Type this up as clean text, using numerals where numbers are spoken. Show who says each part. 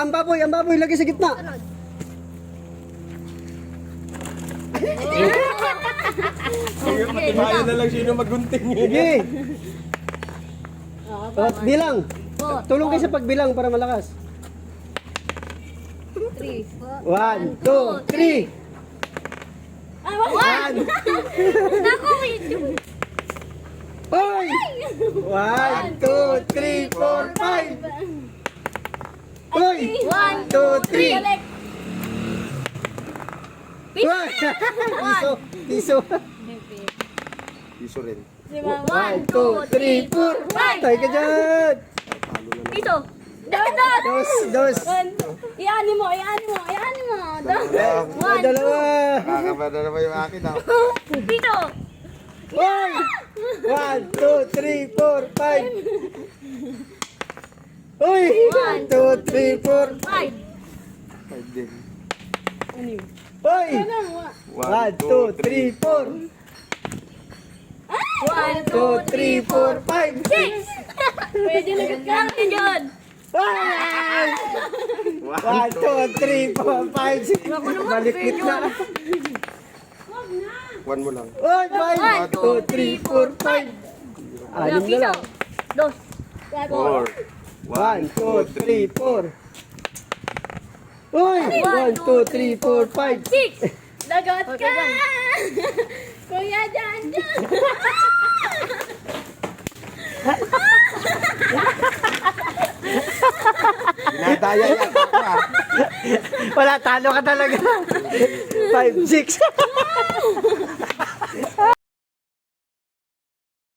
Speaker 1: ang baboy, lagay sa gitna.
Speaker 2: Tayo na lang sino magunting.
Speaker 1: Sige. Bilang. Tulong kayo sa pagbilang para malakas.
Speaker 3: 3.
Speaker 1: 1, 2, 3. One.
Speaker 3: Naku, medyo.
Speaker 1: Hoy! 1, 2, 3, 4, 5. Hoy! 1, 2, 3. Piso.
Speaker 2: Piso rin.
Speaker 1: 1, 2, 3, 4. Tay ka dyan.
Speaker 3: Ito. Dapat.
Speaker 1: Dos.
Speaker 3: Iani mo.
Speaker 1: Dalawa.
Speaker 2: Kakabada naman yung akin ah.
Speaker 3: Dito.
Speaker 1: Hoy! 1, 2, 3, 4, 5. Hoy! 1, 2, 3, 4.
Speaker 3: 5.
Speaker 2: 5 din.
Speaker 1: Hoy! 1, 2, 3, 4.
Speaker 3: 1,
Speaker 1: 2, 3, 4, 5.
Speaker 3: 6. Pwede na ka dyan.
Speaker 1: 1, 2, 3, 4, 5, 6. Maliklit na.
Speaker 2: 1 mo lang.
Speaker 1: Hoy! 5, 2, 3, 4, 5. Anim na lang.
Speaker 3: 2.
Speaker 2: 4.
Speaker 1: 1, 2, 3, 4. Hoy! 1, 2, 3, 4, 5.
Speaker 3: 6. Lagot ka. Kuya Jan.
Speaker 2: Dinadaya yan ako ah.
Speaker 1: Wala, talo ka talaga. 5, 6.